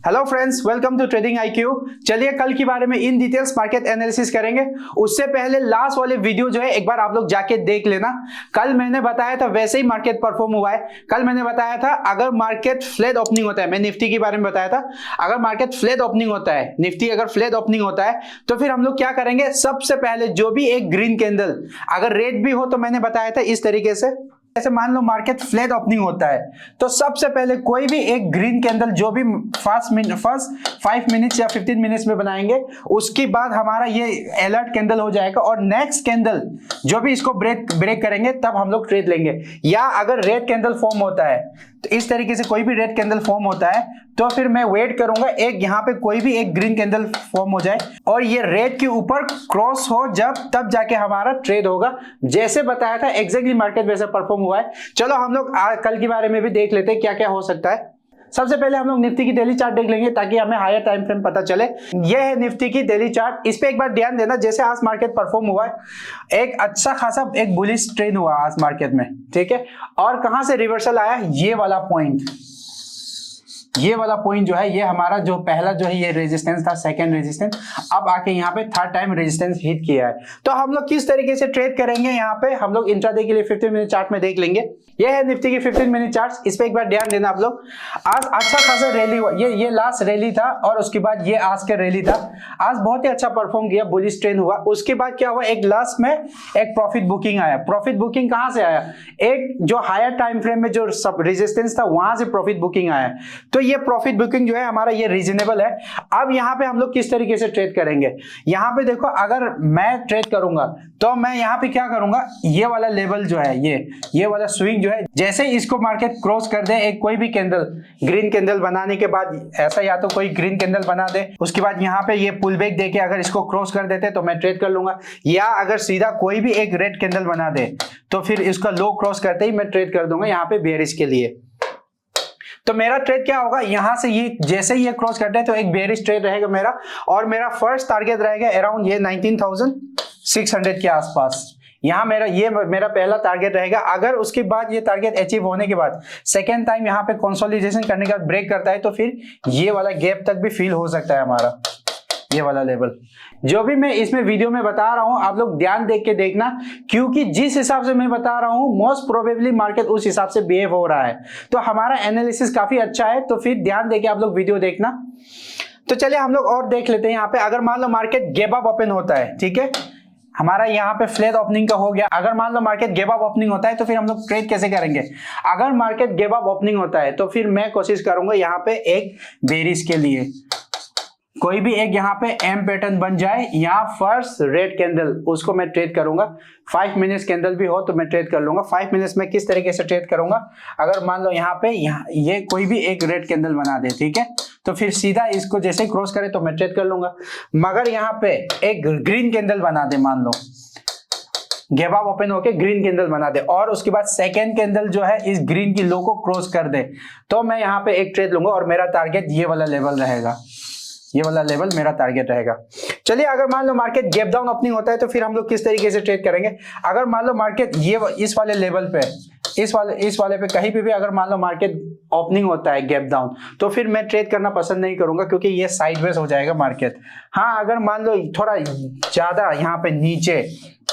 Hello friends, welcome to trading IQ. चलिए कल के बारे में इन डिटेल्स मार्केट एनालिसिस करेंगे। उससे पहले लास्ट वाले वीडियो जो है एक बार आप लोग जाके देख लेना। कल मैंने बताया था वैसे ही मार्केट परफॉर्म हुआ है। कल मैंने बताया था अगर मार्केट फ्लैट ओपनिंग होता है, मैं निफ्टी के बारे में बताया था, अगर मार्केट फ्लैट ओपनिंग होता है, निफ्टी अगर फ्लैट ओपनिंग होता है तो फिर हम लोग क्या करेंगे। सबसे पहले जो भी एक ग्रीन कैंडल अगर रेड भी हो तो मैंने बताया था इस तरीके से, ऐसे मान लो मार्केट फ्लैट ओपनिंग होता है तो सबसे पहले कोई भी एक ग्रीन कैंडल जो भी फर्स्ट 5 मिनट्स या 15 मिनट्स में बनाएंगे, उसके बाद हमारा ये अलर्ट कैंडल हो जाएगा और नेक्स्ट कैंडल जो भी इसको ब्रेक करेंगे तब हम लोग ट्रेड लेंगे। या अगर रेड कैंडल फॉर्म होता है तो इस तरीके से कोई भी रेड कैंडल फॉर्म होता है तो फिर मैं वेट करूंगा एक यहाँ पे कोई भी एक ग्रीन कैंडल फॉर्म हो जाए और ये रेड के ऊपर क्रॉस हो, जब तब जाके हमारा ट्रेड होगा। जैसे बताया था एग्जैक्टली मार्केट वैसे परफॉर्म हुआ है। चलो हम लोग कल के बारे में भी देख लेते हैं क्या क्या हो सकता है। सबसे पहले हम लोग निफ्टी की डेली चार्ट देख लेंगे ताकि हमें हायर टाइम फ्रेम पता चले। यह है निफ्टी की डेली चार्ट। इस पे एक बार ध्यान देना, जैसे आज मार्केट परफॉर्म हुआ है, एक अच्छा खासा एक बुलिश ट्रेंड हुआ आज मार्केट में, ठीक है। और कहां से रिवर्सल आया, ये वाला पॉइंट, ये वाला पॉइंट जो है ये हमारा जो पहला जो है ये रेजिस्टेंस था, सेकंड रेजिस्टेंस, अब आके यहाँ पे थर्ड टाइम रेजिस्टेंस हिट किया है। तो हम लोग किस तरीके से ट्रेड करेंगे यहाँ पे हम लोग इंट्राडे के लिए 15 मिनट चार्ट में देख लेंगे। ये है निफ्टी की 15 मिनट चार्ट। इस पे एक बार ध्यान देना आप लोग। आज अच्छा खासा रैली हुआ, ये लास्ट रैली था और उसके बाद ये आज का रैली था। आज बहुत ही अच्छा परफॉर्म किया, बुलिश ट्रेंड हुआ। उसके बाद क्या हुआ, एक लास्ट में एक प्रॉफिट बुकिंग आया। प्रॉफिट बुकिंग कहां से आया, एक जो हायर टाइम फ्रेम में जो सब रेजिस्टेंस था वहां से प्रॉफिट बुकिंग आया। तो ये प्रॉफिट बुकिंग जो है हमारा ये रीजनेबल है। अब यहाँ पे हम लोग किस तरीके से ट्रेड करेंगे, यहाँ पे देखो अगर मैं ट्रेड करूंगा तो मैं यहाँ पे क्या करूंगा, ये वाला लेवल जो है ये वाला स्विंग जो है, जैसे इसको मार्केट क्रॉस कर दे एक कोई भी कैंडल, ग्रीन कैंडल बनाने के बाद ऐसा या तो कोई ग्रीन कैंडल बना दे, उसके बाद यहाँ पे ये पुल बैक देके अगर इसको क्रॉस कर देते तो मैं ट्रेड कर लूंगा। या अगर सीधा कोई भी एक रेड कैंडल बना दे तो फिर इसका लो क्रॉस करते ही मैं ट्रेड कर दूंगा यहाँ पे बेयरिश के लिए। तो मेरा ट्रेड क्या होगा, यहां से ये जैसे ही ये क्रॉस करते हैं तो एक बेयरिश ट्रेड रहेगा मेरा, और मेरा फर्स्ट टारगेट रहेगा अराउंड ये 19,600 के आसपास। यहां मेरा पहला टारगेट रहेगा। अगर उसके बाद ये टारगेट अचीव होने के बाद सेकेंड टाइम यहां पे कंसोलिडेशन करने के बाद ब्रेक करता है तो फिर ये वाला गैप तक भी फील हो सकता है हमारा, ये वाला लेवल। जो भी मैं इसमें वीडियो में बता रहा हूं आप लोग ध्यान देख के देखना, क्योंकि जिस हिसाब से मैं बता रहा हूं मोस्ट प्रोबेबली मार्केट उस हिसाब से बिहेव हो रहा है। तो हमारा एनालिसिस काफी अच्छा है, तो फिर ध्यान देके आप लोग वीडियो देखना। तो चलिए हम लोग और देख लेते हैं। यहाँ पे अगर मान लो मार्केट गैप अप ओपन होता है, ठीक है, हमारा यहाँ पे फ्लैट ओपनिंग का हो गया। अगर मान लो मार्केट गैप अप ओपनिंग होता है तो फिर हम लोग ट्रेड कैसे करेंगे। अगर मार्केट गैप अप ओपनिंग होता है तो फिर मैं कोशिश करूंगा यहाँ पे एक बेरिश के लिए कोई भी एक यहाँ पे एम पैटर्न बन जाए या फर्स्ट रेड कैंडल, उसको मैं ट्रेड करूंगा। 5 मिनट्स कैंडल भी हो तो मैं ट्रेड कर लूंगा। 5 मिनट्स में किस तरीके से ट्रेड करूंगा, अगर मान लो यहाँ पे ये कोई भी एक रेड कैंडल बना दे, ठीक है, तो फिर सीधा इसको जैसे क्रॉस करे तो मैं ट्रेड कर लूंगा। मगर यहाँ पे एक ग्रीन कैंडल बना दे, मान लो गैप अप ओपन होके ग्रीन कैंडल बना दे और उसके बाद सेकेंड कैंडल जो है इस ग्रीन की लो को क्रॉस कर दे, तो मैं यहाँ पे एक ट्रेड लूंगा और मेरा टारगेट ये वाला लेवल रहेगा, ये वाला लेवल मेरा टारगेट रहेगा। चलिए अगर मान लो मार्केट गैप डाउन ओपनिंग होता है तो फिर हम लोग किस तरीके से ट्रेड करेंगे। अगर मान लो मार्केट ये इस वाले लेवल पे, इस वाले पे कहीं पे भी अगर मान लो मार्केट ओपनिंग होता है गैप डाउन, तो फिर मैं ट्रेड करना पसंद नहीं करूंगा क्योंकि ये साइडवेज हो जाएगा मार्केट। हाँ, अगर मान लो थोड़ा ज्यादा यहाँ पे नीचे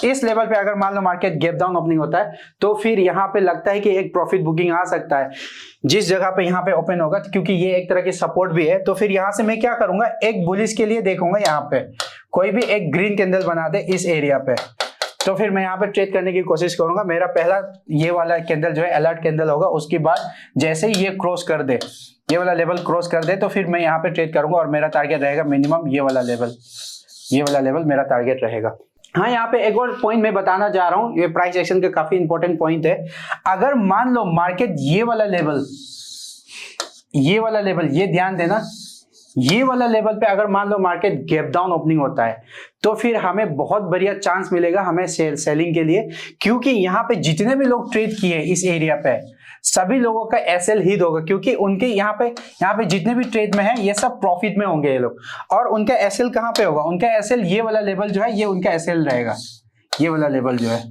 इस लेवल पे अगर मान लो मार्केट गैप डाउन ओपनिंग होता है तो फिर यहाँ पे लगता है कि एक प्रॉफिट बुकिंग आ सकता है जिस जगह पे यहाँ पे ओपन होगा, क्योंकि ये एक तरह की सपोर्ट भी है। तो फिर यहाँ से मैं क्या करूंगा, एक बुलिश के लिए देखूंगा, यहाँ पे कोई भी एक ग्रीन कैंडल बना दे इस एरिया पे, तो फिर मैं यहाँ पे ट्रेड करने की कोशिश करूंगा। मेरा पहला ये वाला कैंडल जो है अलर्ट कैंडल होगा, उसके बाद जैसे ही ये क्रॉस कर दे, ये वाला लेवल क्रॉस कर दे, तो फिर मैं यहाँ पे ट्रेड करूंगा और मेरा टारगेट रहेगा मिनिमम ये वाला लेवल मेरा टारगेट रहेगा। हाँ, यहाँ पे एक और पॉइंट मैं बताना चाह रहा हूँ, ये प्राइस एक्शन का काफी इंपॉर्टेंट पॉइंट है। अगर मान लो मार्केट ये वाला लेवल, ये ध्यान देना, ये वाला लेवल पे अगर मान लो मार्केट गैप डाउन ओपनिंग होता है तो फिर हमें बहुत बढ़िया चांस मिलेगा हमें सेलिंग के लिए, क्योंकि यहाँ पे जितने भी लोग ट्रेड किए इस एरिया पे सभी लोगों का एसएल हिट होगा, क्योंकि उनके यहाँ पे जितने भी ट्रेड में है ये सब प्रॉफिट में होंगे ये लोग। और उनका एसएल कहाँ पे होगा, उनका एसएल ये वाला लेवल जो है ये उनका एसएल रहेगा, ये वाला लेवल जो है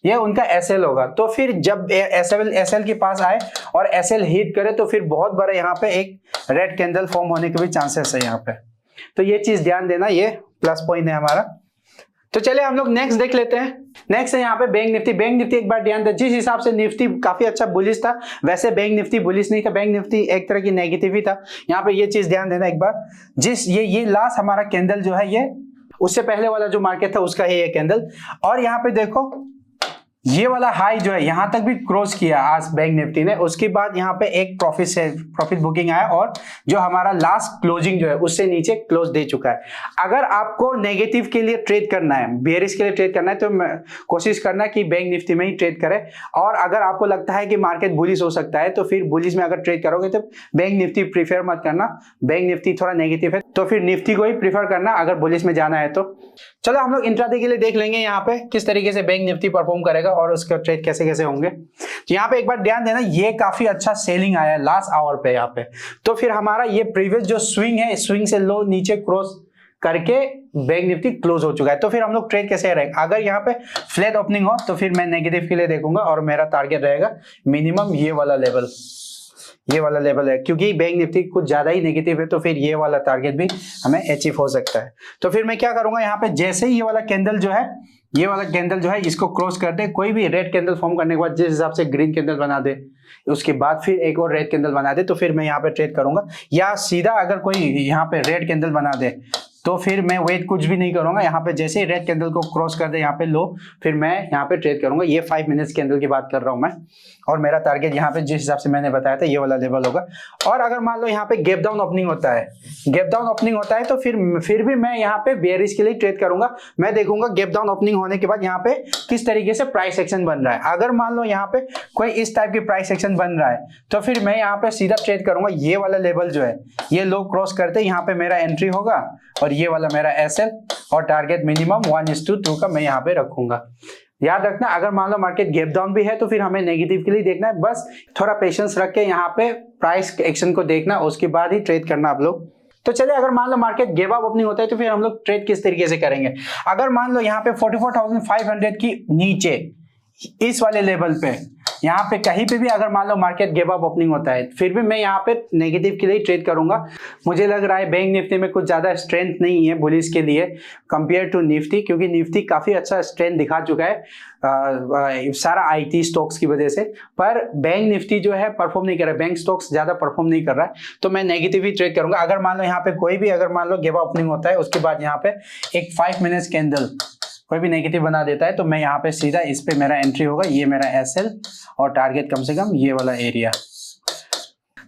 ये उनका एसएल होगा। तो फिर जब एसएल के पास आए और एसएल हिट करे तो फिर बहुत बड़ा यहाँ पे एक रेड कैंडल फॉर्म होने के भी चांसेस है यहाँ पे। तो ये चीज ध्यान देना, ये प्लस पॉइंट है हमारा। तो चलिए हम लोग नेक्स्ट देख लेते हैं। नेक्स्ट है यहाँ पे बैंक निफ्टी। बैंक निफ्टी एक बार ध्यान दें, जिस हिसाब से निफ्टी काफी अच्छा बुलिश था, वैसे बैंक निफ्टी बुलिश नहीं था, बैंक निफ्टी एक तरह की नेगेटिव ही था। यहाँ पे ये चीज ध्यान देना एक बार, जिस ये लास्ट हमारा कैंडल जो है, ये उससे पहले वाला जो मार्केट था उसका है ये कैंडल। और यहाँ पे देखो ये वाला हाई जो है यहाँ तक भी क्रॉस किया आज बैंक निफ्टी ने, उसके बाद यहाँ पे एक प्रॉफिट बुकिंग आया और जो हमारा लास्ट क्लोजिंग जो है उससे नीचे क्लोज दे चुका है। अगर आपको नेगेटिव के लिए ट्रेड करना है, बेयरिश के लिए ट्रेड करना है, तो कोशिश करना कि बैंक निफ्टी में ही ट्रेड करें। और अगर आपको लगता है कि मार्केट बुलिश हो सकता है तो फिर बुलिश में अगर ट्रेड करोगे तो बैंक निफ्टी प्रीफर मत करना, बैंक निफ्टी थोड़ा नेगेटिव है तो फिर निफ्टी को ही प्रीफर करना अगर बुलिश में जाना है तो। चलो हम लोग इंट्राडे के लिए देख लेंगे यहाँ पे किस तरीके से बैंक निफ्टी परफॉर्म करेगा और उसके ट्रेड कैसे कैसे होंगे। तो यहाँ पे एक बार ध्यान देना, ये काफी अच्छा सेलिंग आया है लास्ट आवर पे यहाँ पे। तो फिर हमारा ये प्रीवियस जो स्विंग है, स्विंग से लो नीचे क्रॉस करके बैंक निफ्टी क्लोज हो चुका है। तो फिर हम लोग ट्रेड कैसे रहेंगे, अगर यहाँ पे फ्लैट ओपनिंग हो तो फिर मैं नेगेटिव के लिए देखूंगा और मेरा टारगेट रहेगा मिनिमम ये वाला लेवल, ये वाला लेवल है, क्योंकि बैंक निफ्टी कुछ ज्यादा ही नेगेटिव है तो फिर ये वाला टारगेट भी हमें अचीव हो सकता है। तो फिर मैं क्या करूंगा, यहाँ पे जैसे ही ये वाला कैंडल जो है, ये वाला कैंडल जो है इसको क्रॉस कर दे, कोई भी रेड कैंडल फॉर्म करने के बाद जिस हिसाब से ग्रीन कैंडल बना दे, उसके बाद फिर एक और रेड कैंडल बना दे, तो फिर मैं यहाँ पे ट्रेड करूंगा। या सीधा अगर कोई यहाँ पे रेड कैंडल बना दे तो फिर मैं वेट कुछ भी नहीं करूंगा, यहाँ पे जैसे ही रेड कैंडल को क्रॉस कर दे यहाँ पे लो, फिर मैं यहाँ पे ट्रेड करूंगा। ये 5 मिनट्स कैंडल की बात कर रहा हूं मैं, और मेरा टारगेट यहाँ पे जिस हिसाब से मैंने बताया था ये वाला लेवल होगा। और अगर मान लो यहाँ पे गैप डाउन ओपनिंग होता है, गैप डाउन ओपनिंग होता है तो फिर भी मैं यहाँ पे बेयरिश के लिए ट्रेड करूंगा। मैं देखूंगा गैप डाउन ओपनिंग होने के बाद यहाँ पे किस तरीके से प्राइस एक्शन बन रहा है। अगर मान लो यहाँ पे कोई इस टाइप की प्राइस एक्शन बन रहा है तो फिर मैं यहाँ पे सीधा ट्रेड करूंगा। ये वाला लेवल जो है ये लो क्रॉस करते यहाँ पे मेरा एंट्री होगा और ये वाला मेरा एसएल, और टारगेट मिनिमम 1:2 का मैं यहाँ पे रखूंगा। याद रखना, अगर मान लो मार्केट गैप डाउन भी है तो फिर हमें नेगेटिव के लिए देखना है, बस थोड़ा पेशेंस रख के यहाँ पे प्राइस एक्शन को देखना, उसके बाद ही ट्रेड करना आप लोग। तो चलिए अगर मान लो मार्केट गैप अप ओपनिंग होता है तो फिर हम लोग ट्रेड किस तरीके से करेंगे। अगर मान लो यहाँ पे 44,500 की नीचे इस वाले लेवल पे, यहाँ पे कहीं पे भी अगर मान लो मार्केट गैप अप ओपनिंग होता है, फिर भी मैं यहाँ पे नेगेटिव के लिए ट्रेड करूंगा। मुझे लग रहा है बैंक निफ्टी में कुछ ज्यादा स्ट्रेंथ नहीं है बुलिश के लिए कंपेयर टू निफ्टी, क्योंकि निफ्टी काफी अच्छा स्ट्रेंथ दिखा चुका है सारा आईटी स्टॉक्स की वजह से, पर बैंक निफ्टी जो है परफॉर्म नहीं कर रहा है, बैंक स्टॉक्स ज्यादा परफॉर्म नहीं कर रहा है, तो मैं नेगेटिव ही ट्रेड करूंगा। अगर मान लो यहाँ पे कोई भी अगर मान लो गैप अप ओपनिंग होता है उसके बाद यहाँ पे एक 5 मिनट्स कैंडल कोई भी नेगेटिव बना देता है तो मैं यहाँ पे सीधा इस पे मेरा एंट्री होगा, ये मेरा एसएल और टारगेट कम से कम ये वाला एरिया।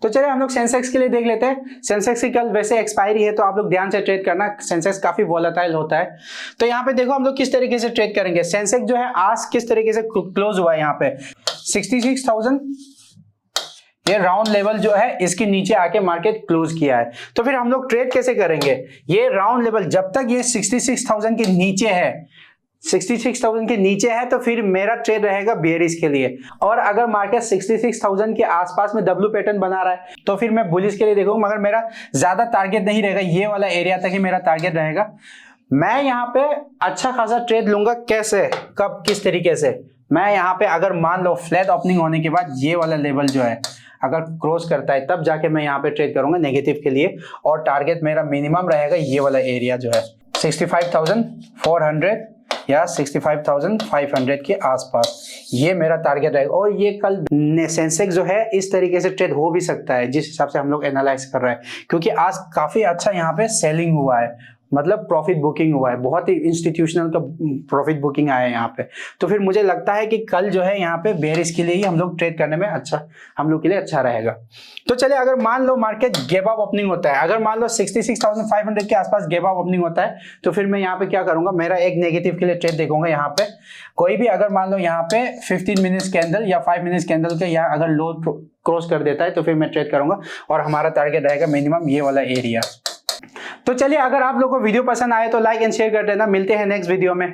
तो चलिए हम लोग सेंसेक्स के लिए देख लेते हैं। सेंसेक्स की कल वैसे एक्सपायरी है तो आप लोग ध्यान से ट्रेड करना, सेंसेक्स काफी वोलेटाइल होता है। तो यहाँ पे देखो हम लोग किस तरीके से ट्रेड करेंगे। सेंसेक्स जो है आज किस तरीके से क्लोज हुआ है, यहाँ पे 66,000 ये राउंड लेवल जो है इसके नीचे आके मार्केट क्लोज किया है। तो फिर हम लोग ट्रेड कैसे करेंगे, ये राउंड लेवल जब तक ये 66,000 के नीचे है, 66,000 के नीचे है तो फिर मेरा ट्रेड रहेगा बेयरिश के लिए। और अगर मार्केट 66,000 के आसपास में डब्ल्यू पैटर्न बना रहा है तो फिर मैं बुलिश के लिए देखूंगा, मगर मेरा ज्यादा टारगेट नहीं रहेगा, ये वाला एरिया तक ही मेरा टारगेट रहेगा। मैं यहाँ पे अच्छा खासा ट्रेड लूंगा। कैसे, कब, किस तरीके से, मैं यहाँ पे अगर मान लो फ्लैट ओपनिंग होने के बाद ये वाला लेवल जो है अगर क्रॉस करता है तब जाके मैं यहाँ पे ट्रेड करूंगा नेगेटिव के लिए, और टारगेट मेरा मिनिमम रहेगा ये वाला एरिया जो है 65,400 या 65,500 के आसपास, ये मेरा टारगेट रहेगा। और ये कल सेंसेक्स जो है इस तरीके से ट्रेड हो भी सकता है जिस हिसाब से हम लोग एनालाइज कर रहे हैं, क्योंकि आज काफी अच्छा यहाँ पे सेलिंग हुआ है, मतलब प्रॉफिट बुकिंग हुआ है, बहुत ही इंस्टीट्यूशनल का प्रॉफिट बुकिंग आया है यहाँ पे। तो फिर मुझे लगता है कि कल जो है यहाँ पे बेयरिश के लिए ही हम लोग ट्रेड करने में अच्छा, हम लोग के लिए अच्छा रहेगा। तो चलिए अगर मान लो मार्केट गैप अप ओपनिंग होता है, अगर मान लो 66,500 के आसपास गैप अप ओपनिंग होता है तो फिर मैं यहाँ पे क्या करूंगा, मेरा एक नेगेटिव के लिए ट्रेड देखूंगा। यहाँ पे कोई भी अगर मान लो यहाँ पे 15 मिनट्स कैंडल या 5 मिनट्स कैंडल के यहाँ अगर लो क्रॉस कर देता है तो फिर मैं ट्रेड करूंगा और हमारा टारगेट रहेगा मिनिमम ये वाला एरिया। तो चलिए अगर आप लोगों को वीडियो पसंद आए तो लाइक एंड शेयर कर देना। मिलते हैं नेक्स्ट वीडियो में।